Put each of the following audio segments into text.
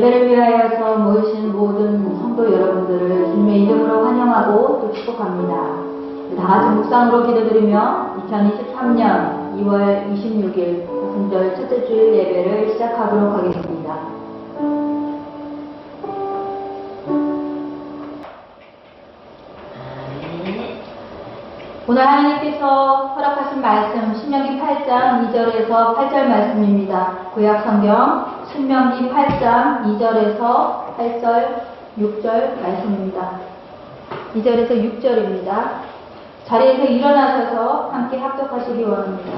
예배를 위하여서 모이신 모든 성도 여러분들을 주님의 이름으로 환영하고 또 축복합니다. 다 같이 묵상으로 기도드리며 2023년 2월 26일 사순절 첫째 주일 예배를 시작하도록 하겠습니다. 오늘 하나님께서 허락하신 말씀 신명기 8장 2절에서 8절 말씀입니다. 구약 성경 신명기 8장 2절에서 8절 6절 말씀입니다. 2절에서 6절입니다. 자리에서 일어나셔서 함께 합독하시기 원합니다.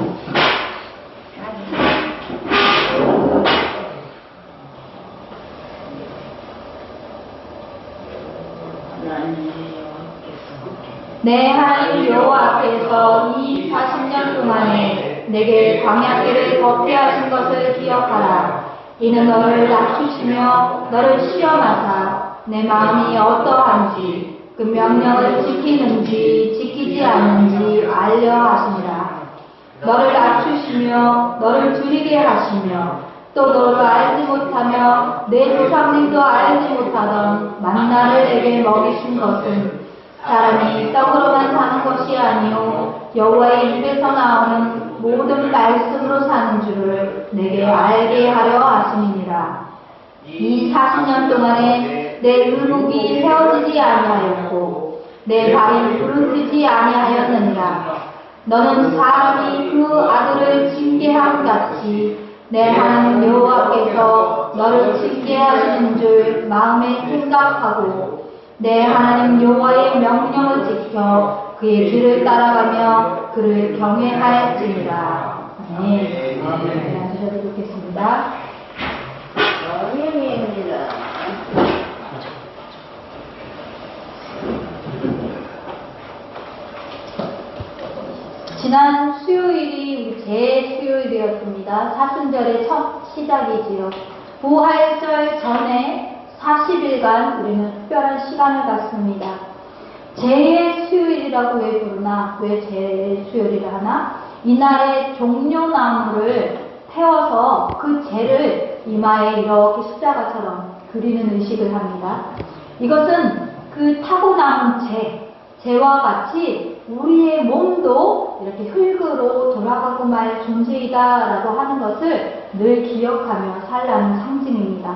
내 하나님 여호와께서 이 40년 동안에 내게 광야길을 걷게 하신 것을 기억하라. 이는 너를 낮추시며 너를 시험하사 내 마음이 어떠한지 그 명령을 지키는지 지키지 않는지 알려 하시니라. 너를 낮추시며 너를 줄이게 하시며 또 너도 알지 못하며 내 조상님도 알지 못하던 만나를 내게 먹이신 것은 사람이 떡으로만 사는 것이 아니요 여호와의 입에서 나오는 모든 말씀으로 사는 줄을 내게 알게 하려 하심이니라. 이 40년 동안에 내 의복이 헤어지지 아니하였고 내 발이 부르지지 아니하였느니라. 너는 사람이 그 아들을 징계함 같이 내 하나님 여호와께서 너를 징계하시는 줄 마음에 생각하고 내 하나님 여호와의 명령을 지켜 그의 길을 따라가며 그를 경외하였으니라. 아멘. 앉으셔도 좋겠습니다. 영예입니다. 지난 수요일이 우리 제수요일이었습니다. 사순절의 첫 시작이지요. 부활절 전에 40일간 우리는 특별한 시간을 갖습니다. 제의 수요일이라고 왜 부르나? 왜 제의 수요일이라 하나? 이날에 종려나무를 태워서 그 제를 이마에 이렇게 십자가처럼 그리는 의식을 합니다. 이것은 그 타고 남은 제와 같이 우리의 몸도 이렇게 흙으로 돌아가고 말 존재이다라고 하는 것을 늘 기억하며 살라는 상징입니다.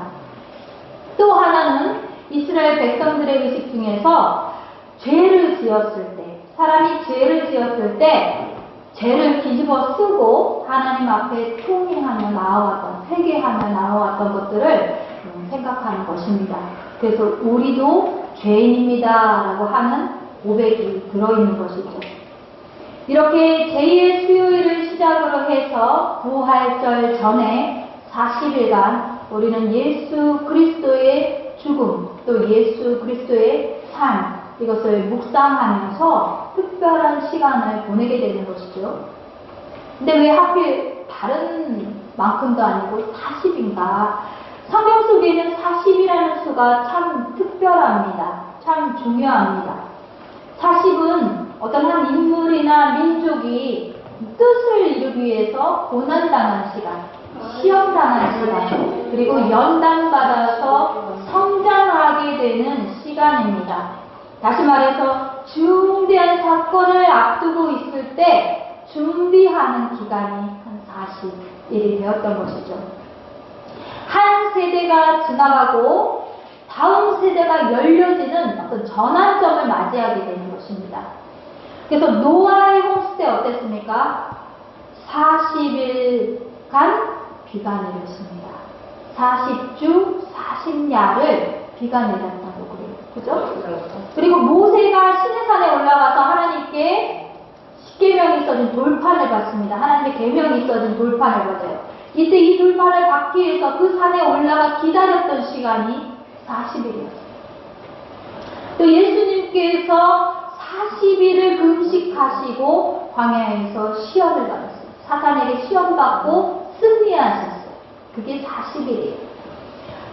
또 하나는 이스라엘 백성들의 의식 중에서 죄를 지었을 때, 사람이 죄를 지었을 때 죄를 뒤집어 쓰고 하나님 앞에 통행하며 나아왔던, 회개하며 나아왔던 것들을 생각하는 것입니다. 그래서 우리도 죄인입니다 라고 하는 고백이 들어있는 것이죠. 이렇게 제2의 수요일을 시작으로 해서 부활절 전에 40일간 우리는 예수 그리스도의 죽음, 또 예수 그리스도의 삶, 이것을 묵상하면서 특별한 시간을 보내게 되는 것이죠. 근데 왜 하필 다른 만큼도 아니고 40인가? 성경 속에는 40이라는 수가 참 특별합니다. 참 중요합니다. 40은 어떤 한 인물이나 민족이 뜻을 이루기 위해서 고난당한 시간, 시험당한 시간, 그리고 연단받아서 성장하게 되는 시간입니다. 다시 말해서 중대한 사건을 앞두고 있을 때 준비하는 기간이 한 40일이 되었던 것이죠. 한 세대가 지나가고 다음 세대가 열려지는 어떤 전환점을 맞이하게 되는 것입니다. 그래서 노아의 홈스테 어땠습니까? 40일간 비가 내렸습니다. 40주 40야를 비가 내렸다고 그래요. 그죠? 그리고 모세가 시내산에 올라가서 하나님께 십계명이 써진 돌판을 받습니다. 하나님의 계명이 써진 돌판을 받아요. 이때 이 돌판을 받기 위해서 그 산에 올라가 기다렸던 시간이 40일이었어요. 또 예수님께서 40일을 금식하시고 광야에서 시험을 받았어요. 사탄에게 시험받고 승리하셨어요. 그게 40일이에요.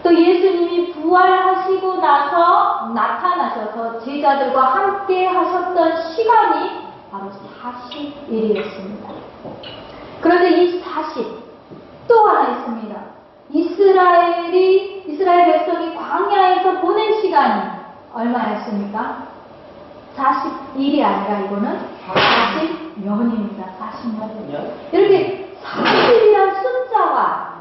또 예수님이 부활하시고 나서 나타나셔서 제자들과 함께 하셨던 시간이 바로 40일이었습니다. 그런데 이 40, 또 하나 있습니다. 이스라엘 백성이 광야에서 보낸 시간이 얼마였습니까? 40일이 아니라 이거는 40년입니다. 40년. 이렇게 40일이란 숫자와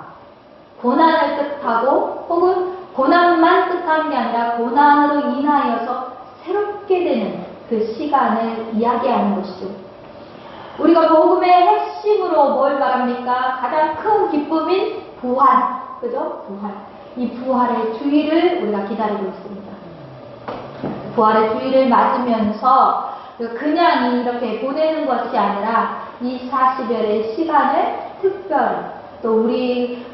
고난을 뜻하고 혹은 고난만 뜻하는 게 아니라 고난으로 인하여서 새롭게 되는 그 시간을 이야기하는 것이죠. 우리가 복음의 핵심으로 뭘 말합니까? 가장 큰 기쁨인 부활. 그죠? 부활. 이 부활의 주일을 우리가 기다리고 있습니다. 부활의 주일을 맞으면서 그냥 이렇게 보내는 것이 아니라 이 40여의 시간을 특별히 또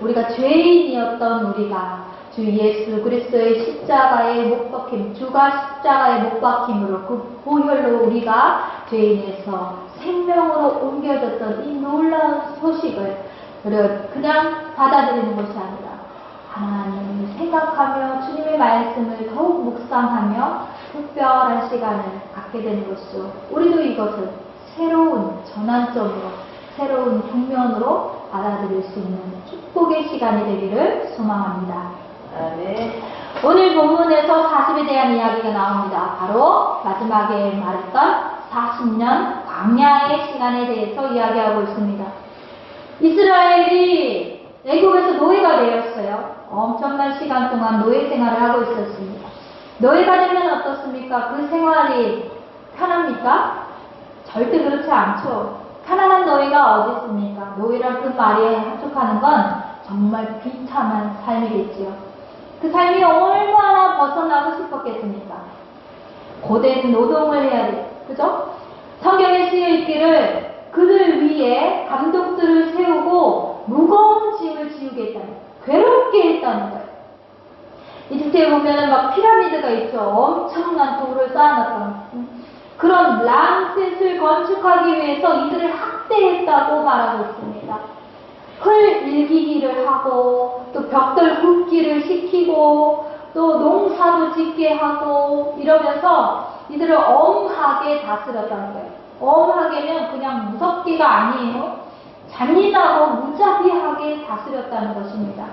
우리가 죄인이었던 우리가 주 예수 그리스도의 십자가에 못 박힘, 주가 십자가에 못 박힘으로 그 보혈로 우리가 죄인에서 생명으로 옮겨졌던 이 놀라운 소식을 그냥 받아들이는 것이 아니라 하나님을 생각하며 주님의 말씀을 더욱 묵상하며 특별한 시간을 갖게 되는 것이죠. 우리도 이것을 새로운 전환점으로 새로운 국면으로 받아들일 수 있는 축복의 시간이 되기를 소망합니다. 네. 오늘 본문에서 40에 대한 이야기가 나옵니다. 바로 마지막에 말했던 40년 광야의 시간에 대해서 이야기하고 있습니다. 이스라엘이 애국에서 노예가 되었어요. 엄청난 시간 동안 노예 생활을 하고 있었습니다. 노예가 되면 어떻습니까? 그 생활이 편합니까? 절대 그렇지 않죠. 편안한 노예가 어디 있습니까? 노예란 그 말에 합족하는 건 정말 비참한 삶이겠지요. 그 삶이 얼마나 벗어나고 싶었겠습니까? 고된 노동을 해야 돼. 그죠? 성경에 쓰여 있기를 그들 위에 감독들을 세우고 무거운 짐을 지우겠다는 거예요. 괴롭게 했다는 거예요. 이집트에 보면은 막 피라미드가 있죠. 엄청난 돌을 쌓아놨던 그런 람셋을 건축하기 위해서 이들을 학대했다고 말하고 있습니다. 흙 일기기를 하고 또 벽돌 굽기를 시키고 또 농사도 짓게 하고 이러면서 이들을 엄하게 다스렸다는 거예요. 엄하게는 그냥 무섭기가 아니에요. 잔인하고 무자비하게 다스렸다는 것입니다.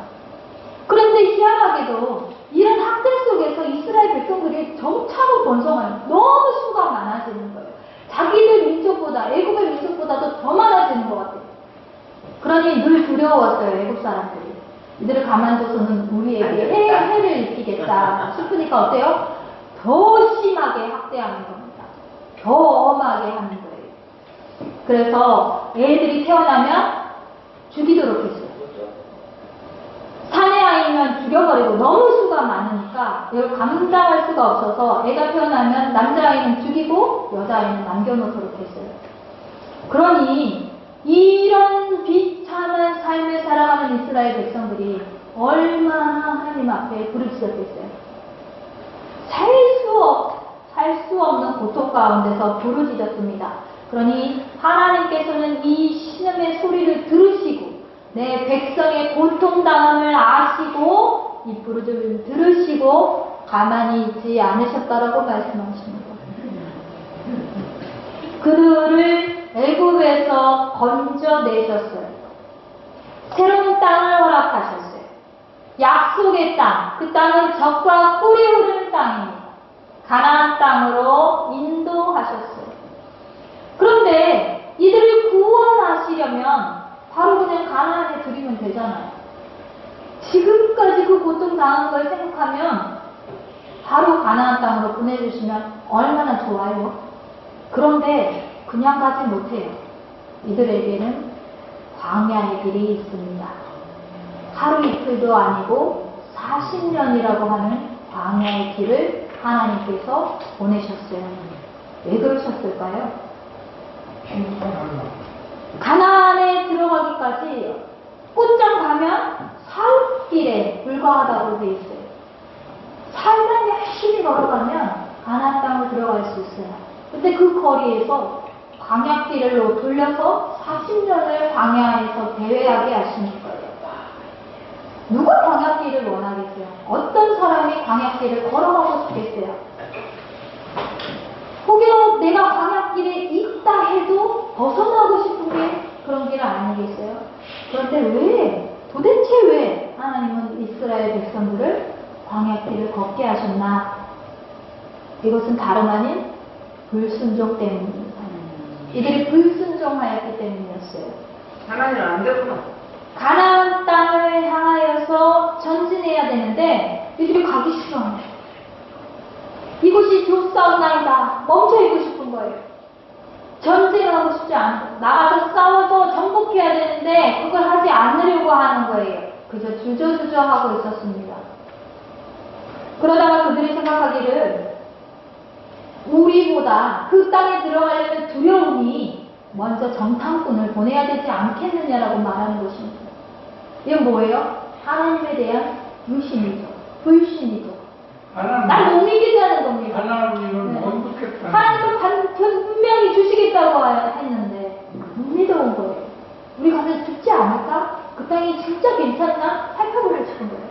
그런데 희한하게도 이런 학대 속에서 이스라엘 백성들이 점차로 번성하는 너무 수가 많아지는 거예요. 자기들 민족보다 애국의 민족보다도 더 많아지는 것 같아요. 그러니 늘 두려웠어요. 애국 사람들이. 이들을 가만둬서는 우리에게 해를 입히겠다 싶으니까 어때요? 더 심하게 학대하는 겁니다. 더 엄하게 하는 거예요. 그래서 애들이 태어나면 죽이도록 했어요. 사내 아이면 죽여버리고 너무 수가 많으니까 이걸 감당할 수가 없어서 애가 태어나면 남자아이는 죽이고 여자아이는 남겨놓도록 했어요. 그러니 이런 비참한 삶을 살아가는 이스라엘 백성들이 얼마나 하나님 앞에 부르짖었겠어요. 살 수 없는 고통 가운데서 부르짖었습니다. 그러니 하나님께서는 이 신음의 소리를 들으시고 내 백성의 고통당함을 아시고 이 부르짖음을 들으시고 가만히 있지 않으셨다라고 말씀하십니다. 그들을 애굽에서 건져내셨어요. 새로운 땅을 허락하셨어요. 약속의 땅, 그 땅은 젖과 꿀이 흐르는 땅입니다. 가나안 땅으로 인도하셨어요. 그런데 이들을 구원하시려면 바로 그냥 가나안에 들이면 되잖아요. 지금까지 그 고통 당한 걸 생각하면 바로 가나안 땅으로 보내주시면 얼마나 좋아요. 그런데 그냥 가지 못해요. 이들에게는 광야의 길이 있습니다. 하루 이틀도 아니고 40년이라고 하는 광야의 길을 하나님께서 보내셨어요. 왜 그러셨을까요? 가나안에 들어가기까지 곧장 가면 사흘길에 불과하다고 되어 있어요. 살만 열심히 걸어가면 가나안 땅을 들어갈 수 있어요. 근데 그 거리에서 광야길로 돌려서 40년을 광야에서 대회하게 하시는 거예요. 누가 광야길을 원하겠어요? 어떤 사람이 광야길을 걸어가고 싶겠어요? 혹여 내가 광야길에 있다 해도 벗어나고 싶은 게 그런 길 아니겠어요? 그런데 왜? 도대체 왜? 하나님은 이스라엘 백성들을 광야길을 걷게 하셨나? 이것은 다름 아닌 불순종 때문입니다. 이들이 불순종하였기 때문이었어요. 하나님 안 되구나. 가나안 땅을 향하여서 전진해야 되는데 이들이 가기 싫어하는 거예요. 이곳이 좋싸운 땅이다. 멈춰 있고 싶은 거예요. 전쟁하고 싶지 않고 나가서 싸워서 정복해야 되는데 그걸 하지 않으려고 하는 거예요. 그저 주저주저하고 있었습니다. 그러다가 그들이 생각하기를 우리보다 그 땅에 들어가려면 두려우니 먼저 정탐꾼을 보내야 되지 않겠느냐라고 말하는 것입니다. 이건 뭐예요? 하나님에 대한 불신이죠. 불신이죠. 날 못 믿겠다는 겁니다. 하나님은 네. 못 믿겠다. 하나님은 분명히 주시겠다고 했는데 못 믿어온 거예요. 우리 가서 죽지 않을까? 그 땅이 진짜 괜찮나? 살펴보려 싶은 거예요.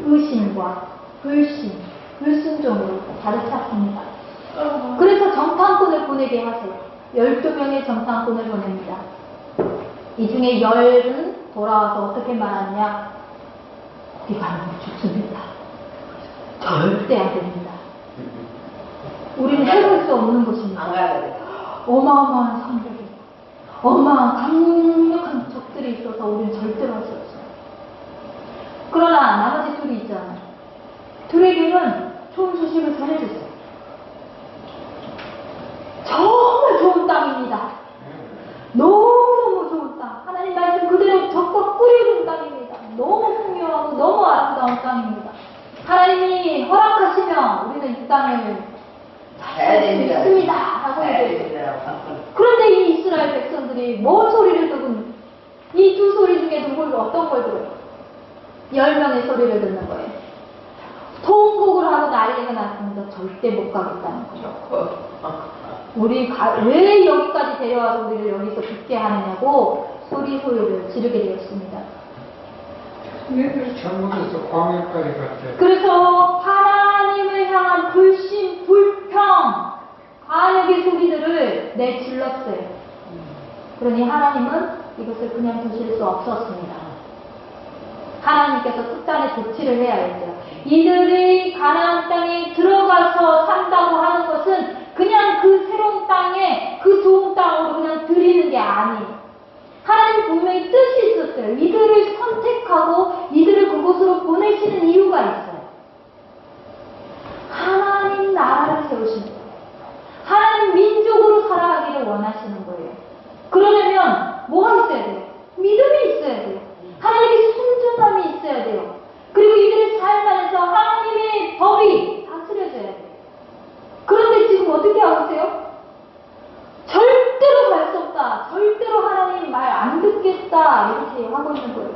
의심과 불신, 불순종으로 가득 찼습니다. 그래서 정탐꾼을 보내게 하세요. 12명의 정탐꾼을 보냅니다. 이 중에 10은 돌아와서 어떻게 말하느냐? 거기 가면 죽습니다. 절대 안 됩니다. 우리는 해볼 수 없는 것입니다. 안 가야 돼. 어마어마한 성벽이, 어마어마한 강력한 적들이 있어서 우리는 절대로 할 수 없어요. 그러나 나머지 둘이 있잖아요. 둘에게는 좋은 소식을 전해줬어요. 정말 좋은 땅입니다. 너무너무 좋은 땅. 하나님 말씀 그대로 적과 꿀이 땅입니다. 너무 풍요하고 너무 아름다운 땅입니다. 하나님이 허락하시면 우리는 이 땅을 잘 수 있습니다. 라고 얘기했어요. 그런데 이 이스라엘 백성들이 뭔 소리를 듣고 이 두 소리 중에 어떤 걸 들어요? 10명의 소리를 듣는 거예요. 통곡을 하고 난리가 났습니다. 절대 못 가겠다는 거죠. 우리 왜 여기까지 데려와서 우리를 여기서 죽게 하느냐고 소리를 지르게 되었습니다. 얘들 잘못해서 광야까지 갔대. 그래서 하나님을 향한 불신, 불평, 반역의 소리들을 내질렀어요. 그러니 하나님은 이것을 그냥 두실 수 없었습니다. 하나님께서 특단의 조치를 해야 했죠. 이들이 가나안 땅에 들어가서 산다고 하는 것은 그냥 그 새로운 땅에 그 좋은 땅으로 그냥 들이는 게 아니에요. 하나님 분명히 뜻이 있었어요. 이들을 선택하고 이들을 그곳으로 보내시는 이유가 있어요. 하나님 나라를 세우신 거예요. 하나님 민족으로 살아가기를 원하시는 거예요. 그러려면 뭐가 있어야 돼요? 믿음이 있어야 돼요. 하나님의 순전함이 있어야 돼요. 그리고 이들의 삶 안에서 하나님의 법이 다스려져야 돼요. 그런데 지금 어떻게 하고 있어요? 절대로 갈 수 없다. 절대로 하나님 말 안 듣겠다. 이렇게 하고 있는 거예요.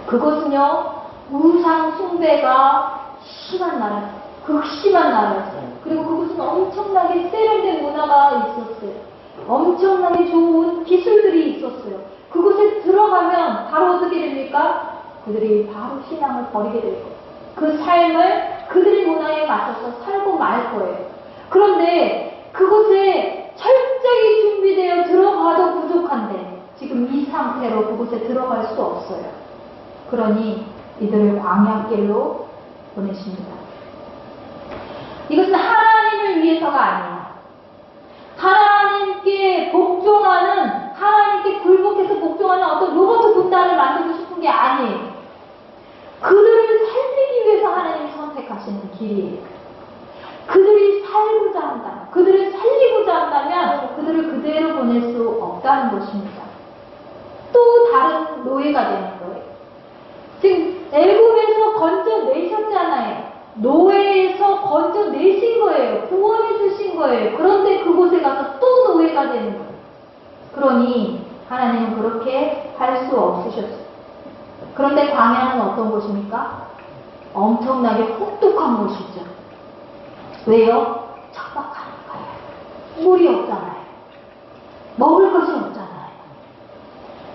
그것은요, 우상 숭배가 심한 나라였어요. 극심한 나라였어요. 그리고 그것은 엄청나게 세련된 문화가 있었어요. 엄청나게 좋은 기술들이 있었어요. 그곳에 들어가면 바로 어떻게 됩니까? 그들이 바로 신앙을 버리게 될 거예요. 그 삶을 그들의 문화에 맞춰서 살고 말 거예요. 그런데 그곳에 철저히 준비되어 들어가도 부족한데 지금 이 상태로 그곳에 들어갈 수 없어요. 그러니 이들을 광야길로 보내십니다. 이것은 하나님을 위해서가 아니에요. 하나님께 복종하는, 하나님께 굴복해서 복종하는 어떤 로봇 군단을 만들고 싶은 게 아니에요. 그들을 살리기 위해서 하나님이 선택하시는 길이에요. 그들이 살고자 한다면, 그들을 살리고자 한다면 그들을 그대로 보낼 수 없다는 것입니다. 또 다른 노예가 되는 거예요. 지금 애굽에서 건져내셨잖아요. 노예에서 건져내신 거예요. 구원해 주신 거예요. 그런데 그곳에 가서 또 노예가 되는 거예요. 그러니 하나님은 그렇게 할 수 없으셨어요. 그런데 광야는 어떤 곳입니까? 엄청나게 혹독한 곳이죠. 왜요? 척박하니까요. 물이 없잖아요. 먹을 것이 없잖아요.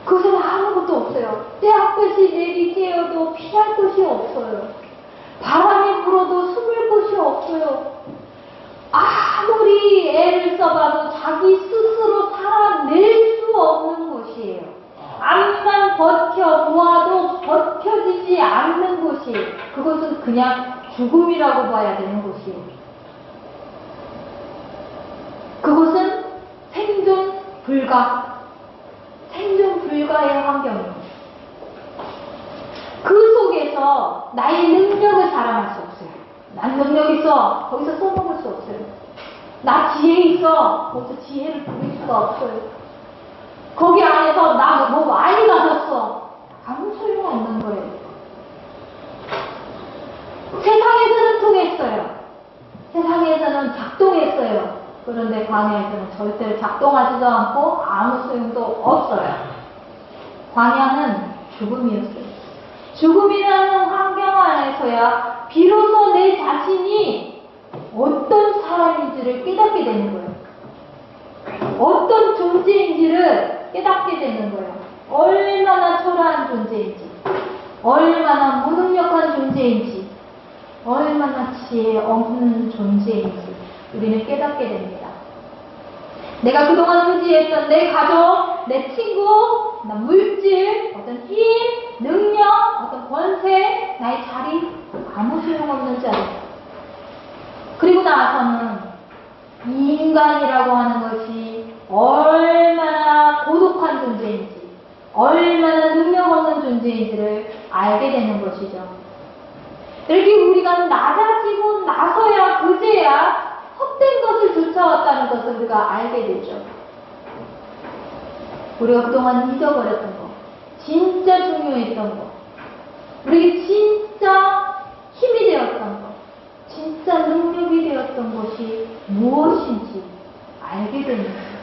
그곳에는 아무것도 없어요. 떼약볕이 내리쬐어도 피할 곳이 없어요. 바람이 불어도 숨을 곳이 없어요. 아무리 애를 써봐도 자기 스스로 살아낼 수 없는 곳이에요. 암만 버텨보아도 버텨 그것은 그냥 죽음이라고 봐야 되는 것이에요. 그것은 생존 불가의 환경입니다. 그 속에서 나의 능력을 자랑할 수 없어요. 난 능력 있어. 거기서 써먹을 수 없어요. 나 지혜 있어. 거기서 지혜를 부릴 수가 없어요. 거기 안에서 나 뭐 많이 가졌어. 아무 소용없는 거예요. 세상에서는 통했어요. 세상에서는 작동했어요. 그런데 광야에서는 절대로 작동하지도 않고 아무 소용도 없어요. 광야는 죽음이었어요. 죽음이라는 환경 안에서야 비로소 내 자신이 어떤 사람인지를 깨닫게 되는 거예요. 어떤 존재인지를 깨닫게 되는 거예요. 얼마나 초라한 존재인지, 얼마나 무능력한 존재인지, 얼마나 지혜 없는 존재인지 우리는 깨닫게 됩니다. 내가 그동안 의지했던 내 가족, 내 친구, 나 물질, 어떤 힘, 능력, 어떤 권세, 나의 자리 아무 소용없는 자리. 그리고 나서는 이 인간이라고 하는 것이 얼마나 고독한 존재인지, 얼마나 능력 없는 존재인지를 알게 되는 것이죠. 이렇게 우리가 낮아지고 나서야 그제야 헛된 것을 쫓아왔다는 것을 우리가 알게 되죠. 우리가 그동안 잊어버렸던 것, 진짜 중요했던 것, 우리에게 진짜 힘이 되었던 것, 진짜 능력이 되었던 것이 무엇인지 알게 되는 거예요.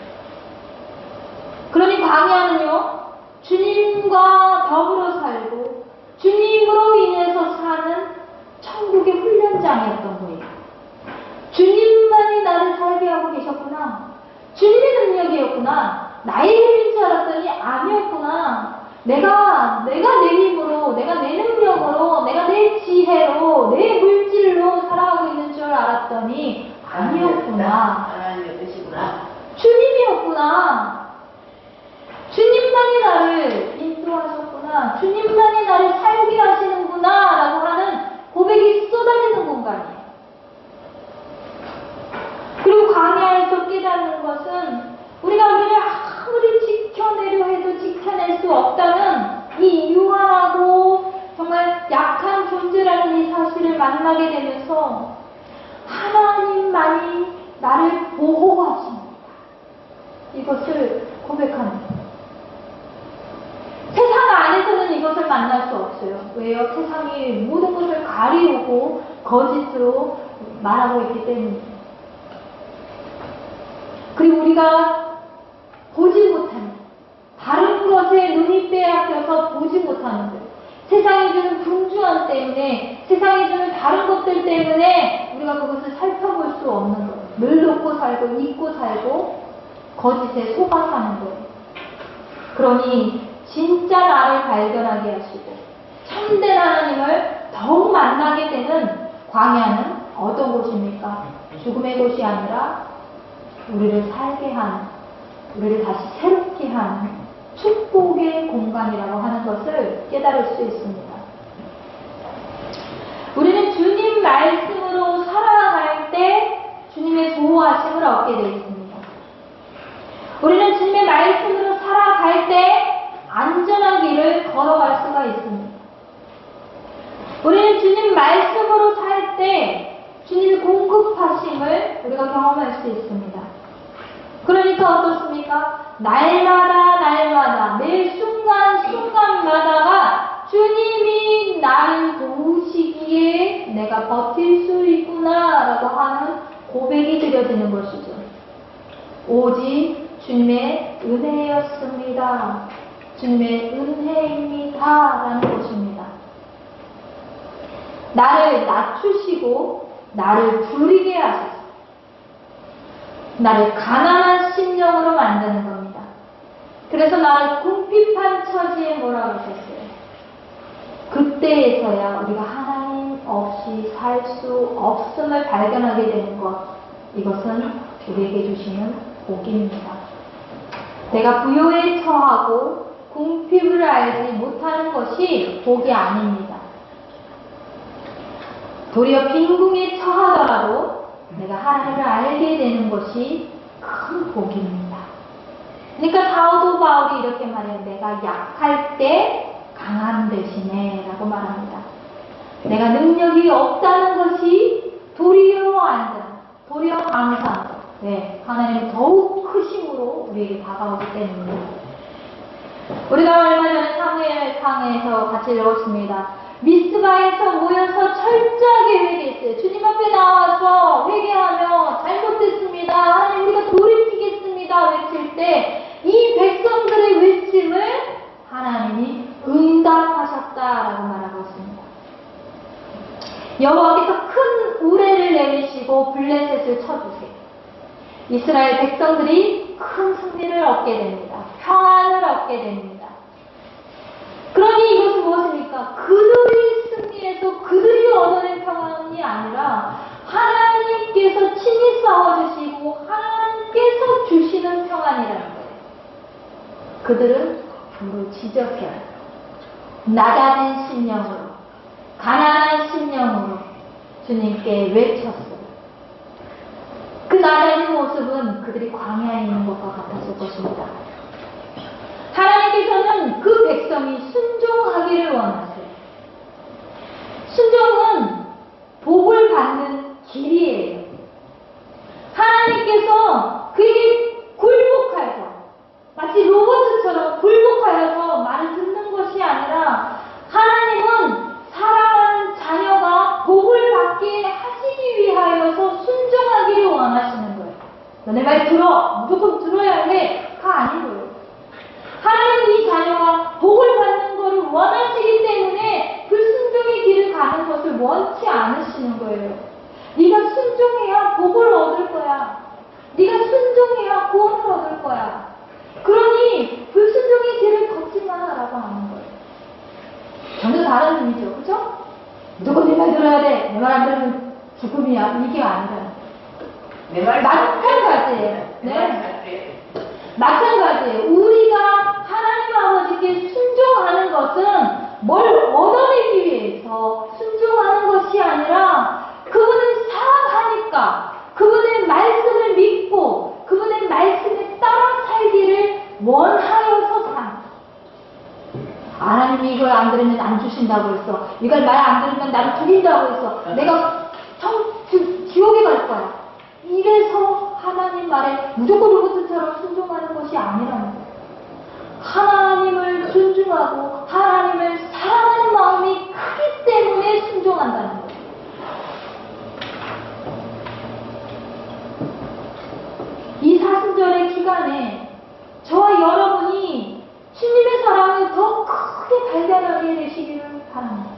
그러니 광야는요, 주님과 더불어 살고 주님으로 인해서 사는 천국의 훈련장이었던 거예요. 주님만이 나를 살게 하고 계셨구나. 주님의 능력이었구나. 나의 힘인 줄 알았더니 아니었구나. 내가 내 힘으로, 내가 내 능력으로, 내가 내 지혜로, 내 물질로 살아가고 있는 줄 알았더니 아니었구나. 하나님의 뜻이구나. 주님이었구나. 주님만이 나를 인도하셨구나. 주님만이 나를 살게 하시는구나. 라고 하는 고백이 쏟아지는 공간이에요. 그리고 광야에서 깨닫는 것은 우리가 우리를 아무리 지켜내려 해도 지켜낼 수 없다는 이 유한하고 정말 약한 존재라는 이 사실을 만나게 되면서 하나님만이 나를 보호하십니다. 이것을 고백하는 거예요. 세상 안에서는 이것을 만날 수 없어요. 왜요? 세상이 모든 것을 가리우고 거짓으로 말하고 있기 때문이에요. 그리고 우리가 보지 못하는, 다른 것에 눈이 빼앗겨서 보지 못하는 거예요. 세상이 주는 분주함 때문에, 세상이 주는 다른 것들 때문에 우리가 그것을 살펴볼 수 없는 거예요. 늘 놓고 살고 잊고 살고 거짓에 속아 사는 거예요. 그러니 진짜 나를 발견하게 하시고 참된 하나님을 더욱 만나게 되는 광야는 어떤 곳입니까? 죽음의 곳이 아니라 우리를 살게 하는, 우리를 다시 새롭게 하는 축복의 공간이라고 하는 것을 깨달을 수 있습니다. 우리는 주님 말씀으로 살아갈 때 주님의 보호하심을 얻게 되어 있습니다. 우리는 주님의 말씀으로 살아갈 때 안전한 길을 걸어갈 수가 있습니다. 우리는 주님 말씀으로 살 때 주님의 공급하심을 우리가 경험할 수 있습니다. 그러니까 어떻습니까? 날마다 매 순간마다가 주님이 나를 도우시기에 내가 버틸 수 있구나 라고 하는 고백이 드려지는 것이죠. 오직 주님의 은혜였습니다. 주님의 은혜입니다 라는 것입니다. 나를 낮추시고 나를 부리게 하셔서 나를 가난한 심령으로 만드는 겁니다. 그래서 나를 궁핍한 처지에 몰아가셨어요. 그때에서야 우리가 하나님 없이 살 수 없음을 발견하게 되는 것, 이것은 우리에게 주시는 복입니다. 내가 부요에 처하고 궁핍을 알지 못하는 것이 복이 아닙니다. 도리어 빈궁에 처하더라도 내가 하나님을 알게 되는 것이 큰 복입니다. 그러니까 사도 바울이 이렇게 말해요. 내가 약할 때 강함 되시네 라고 말합니다. 내가 능력이 없다는 것이 도리어 안전, 도리어 강상, 네, 하나님이 더욱 크심으로 우리에게 다가오기 때문입니다. 우리가 얼마 전에 사무엘상에서 같이 읽었습니다. 미스바에서 모여서 철저하게 회개했어요. 주님 앞에 나와서 회개하며 잘못했습니다. 하나님 우리가 돌이키겠습니다. 외칠 때 이 백성들의 외침을 하나님이 응답하셨다라고 말하고 있습니다. 여호와께서 큰 우레를 내리시고 블레셋을 쳐주세요. 이스라엘 백성들이 큰 승리를 얻게 됩니다. 평안을 얻게 됩니다. 그러니 이것은 무엇입니까? 그들이 승리해서 그들이 얻어낸 평안이 아니라 하나님께서 친히 싸워주시고 하나님께서 주시는 평안이라는 거예요. 그들은 부르짖었어요. 낮아진 심령으로, 가난한 심령으로 주님께 외쳤어요. 그 낮아진 모습은 그들이 광야에 있는 것과 같았을 것입니다. 하나님께서는 그 백성이 순종하기를 원하세요. 순종은 복을 받는 길이에요. 하나님께서 그에게 굴복하여서 마치 로봇처럼 굴복하여서 말을 듣는 것이 아니라 하나님은 사랑하는 자녀가 복을 받게 하시기 위하여서 순종하기를 원하시는 거예요. 너네 말 들어! 무조건 들어야 해!가 아닌 거예요. 하나님은 이 자녀가 복을 받는 것을 원하시기 때문에 불순종의 길을 가는 것을 원치 않으시는 거예요. 네가 순종해야 복을 얻을 거야. 네가 순종해야 구원을 얻을 거야. 그러니 불순종의 길을 걷지 마라고 하는 거예요. 전혀 다른 의미죠. 그죠? 무조건 내 말 들어야 돼. 내 말 안 들으면 죽음이야. 이게 아니라. 내 말 마찬가지예요. 네. 마찬가지예요. 우리가 하나님 아버지께 순종하는 것은 뭘 얻어내기 위해서 순종하는 것이 아니라 그분을 사랑하니까 그분의 말씀을 믿고 그분의 말씀에 따라 살기를 원하여서 산. 하나님이 이걸 안 들으면 안 주신다고 했어. 이걸 말 안 들으면 나를 죽인다고 했어. 내가 지옥에 갈 거야. 이래서 하나님 말에 무조건 로봇처럼 순종하는 것이 아니라는 거예요. 하나님을 존중하고 하나님을 사랑하는 마음이 크기 때문에 순종한다는 거예요. 이 사순절의 기간에 저와 여러분이 주님의 사랑을 더 크게 발견하게 되시기를 바랍니다.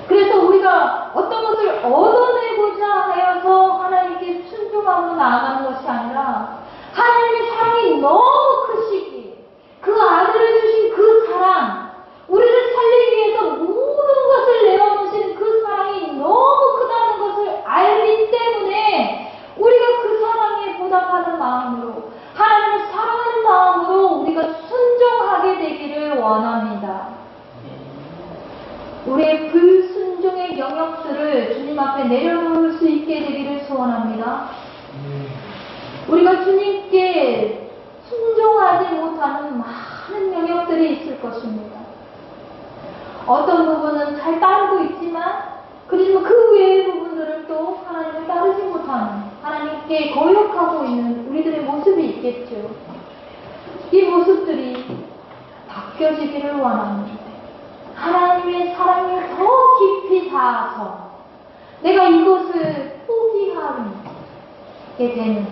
그래서 우리가 어떤 것을 얻어내고자 하여서 하나님께 순종하고 나아가는 것이 아니라 하나님의 사랑이 너무 크시기에 그 아들을 주신 그 사랑, 우리를 살리기 위해서 모든 것을 내어놓으신 그 사랑이 너무 크다는 것을 알기 때문에 우리가 그 사랑에 보답하는 마음으로 하나님을 사랑하는 마음으로 우리가 순종하게 되기를 원합니다. 우리의 불순종의 영역들을 주님 앞에 내려놓을 수 있게 되기를 소원합니다. 우리가 주님께 순종하지 못하는 많은 영역들이 있을 것입니다. 어떤 부분은 잘 따르고 있지만 그렇지만 그 외의 부분들은 또 하나님을 따르지 못하는, 하나님께 거역하고 있는 우리들의 모습이 있겠죠. 이 모습들이 바뀌어지기를 원합니다. 하나님의 사랑이 더 깊이 닿아서 내가 이것을 포기하게 되는,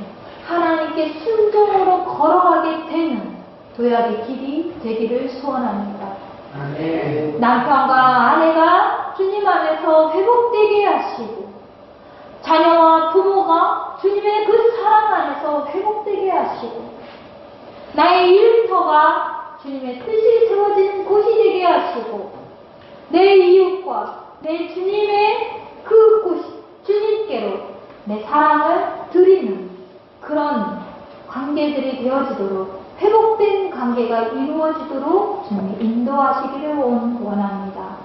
하나님께 순종으로 걸어가게 되는 도약의 길이 되기를 소원합니다. 남편과 아내가 주님 안에서 회복되게 하시고 자녀와 부모가 주님의 그 사랑 안에서 회복되게 하시고 나의 일터가 주님의 뜻이 세워지는 곳이 되게 하시고 내 이웃과 내 주님의 그 곳, 주님께로 내 사랑을 드리는 그런 관계들이 되어지도록, 회복된 관계가 이루어지도록 주님이 인도하시기를 원합니다.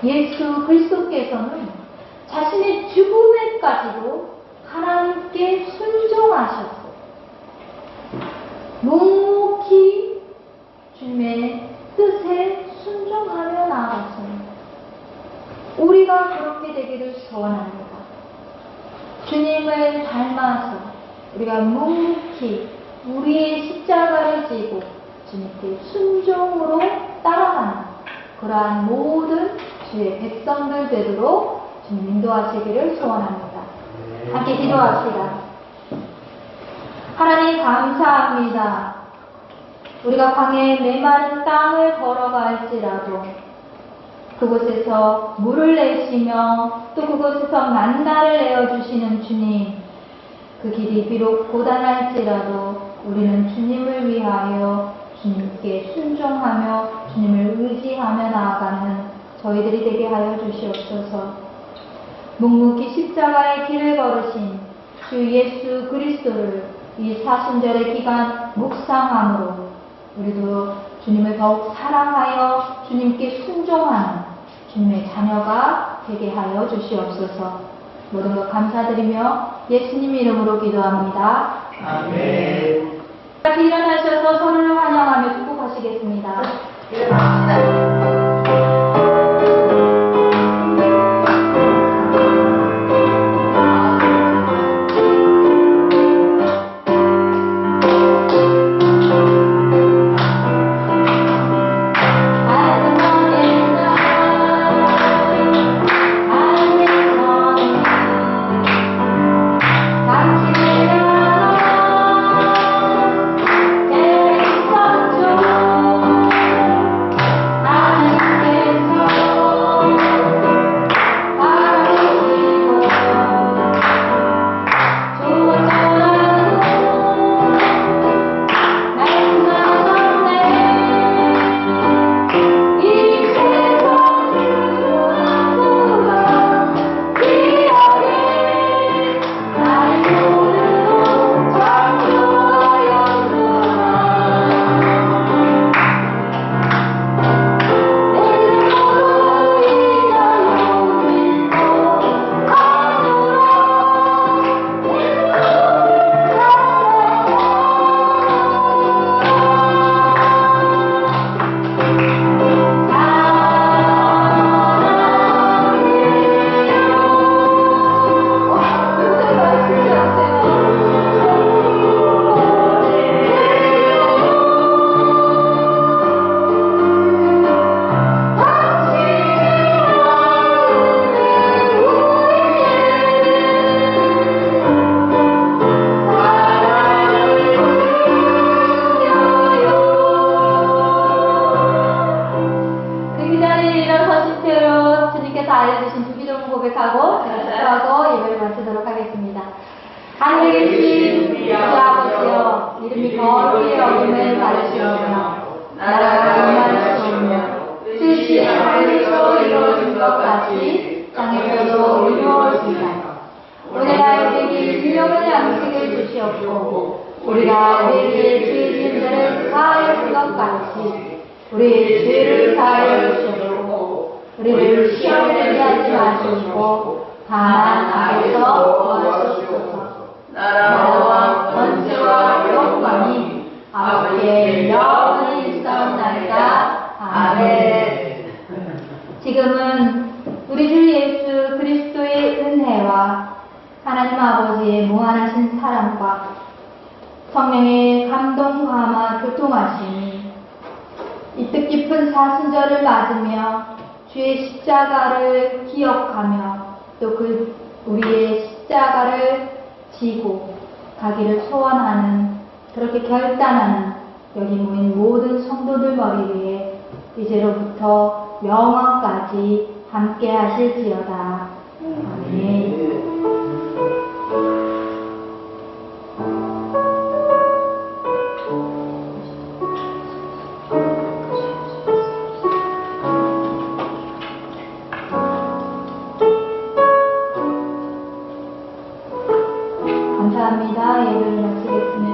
예수 그리스도께서는 자신의 죽음에까지도 하나님께 순종하셨어요. 묵묵히 주님의 뜻에 순종하며 나아갔습니다. 우리가 그렇게 되기를 소원합니다. 주님을 닮아서 우리가 묵묵히 우리의 십자가를 지고 주님께 순종으로 따라가는 그러한 모든 주의 백성들 되도록 주님 인도하시기를 소원합니다. 함께 기도합시다. 하나님 감사합니다. 우리가 광야의 메마른 땅을 걸어갈지라도 그곳에서 물을 내시며 또 그곳에서 만나를 내어주시는 주님, 그 길이 비록 고단할지라도 우리는 주님을 위하여 주님께 순종하며 주님을 의지하며 나아가는 저희들이 되게 하여 주시옵소서. 묵묵히 십자가의 길을 걸으신 주 예수 그리스도를 이 사순절의 기간 묵상함으로 우리도 주님을 더욱 사랑하여 주님께 순종하는 주님의 자녀가 되게 하여 주시옵소서. 모든 것 감사드리며 예수님 이름으로 기도합니다. 아멘. 같이 일어나셔서 서로를 환영하며 축복하시겠습니다. 고백하고 기도하고 예배를 마치도록 하겠습니다. 하늘에 계신 우리 아버지여, 이름이 거룩히 여김을 받으시오며 나라가 임하시오며 뜻이 하늘에서 이루어진 것 같이 땅에서도 이루어지리라. 오늘날에게 일용할 양식을 주시옵고 우리가 우리에게 죄 짐들을 사하여 준 것 같이 우리의 죄를 사하여 주시옵고 우리를 시험에 들게 하지 마시고 다만 악에서 구하시옵소서. 나라와 권세와 영광이 아버지의 영원히 있사옵나이다. 아멘. 지금은 우리 주 예수 그리스도의 은혜와 하나님 아버지의 무한하신 사랑과 성령의 감동, 감화, 교통하심이 이 뜻깊은 사순절을 맞으며 주의 십자가를 기억하며 또 그 우리의 십자가를 지고 가기를 소원하는, 그렇게 결단하는 여기 모인 모든 성도들 머리 위에 이제로부터 영원까지 함께 하실지어다. 아멘. 감사합니다. 예배를 마치겠습니다.